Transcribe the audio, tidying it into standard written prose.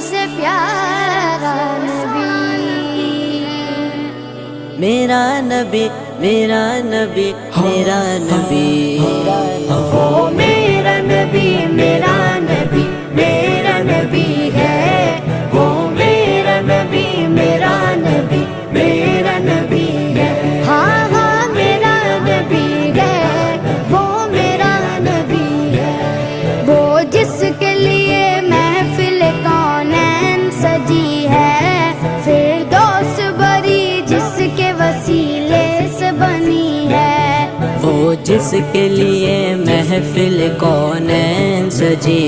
سے پیارا نبی، میرا نبی میرا نبی میرا نبی، وہ میرا نبی میرا نبی میرا نبی ہے، وہ میرا نبی میرا نبی میرا نبی ہے، ہاں ہاں میرا نبی ہے، وہ میرا نبی ہے، وہ جس کے لیے محفل کونین سجی ہے، فردوس بری جس کے وسیلے سے بنی ہے، وہ جس کے لیے محفل کونین سجی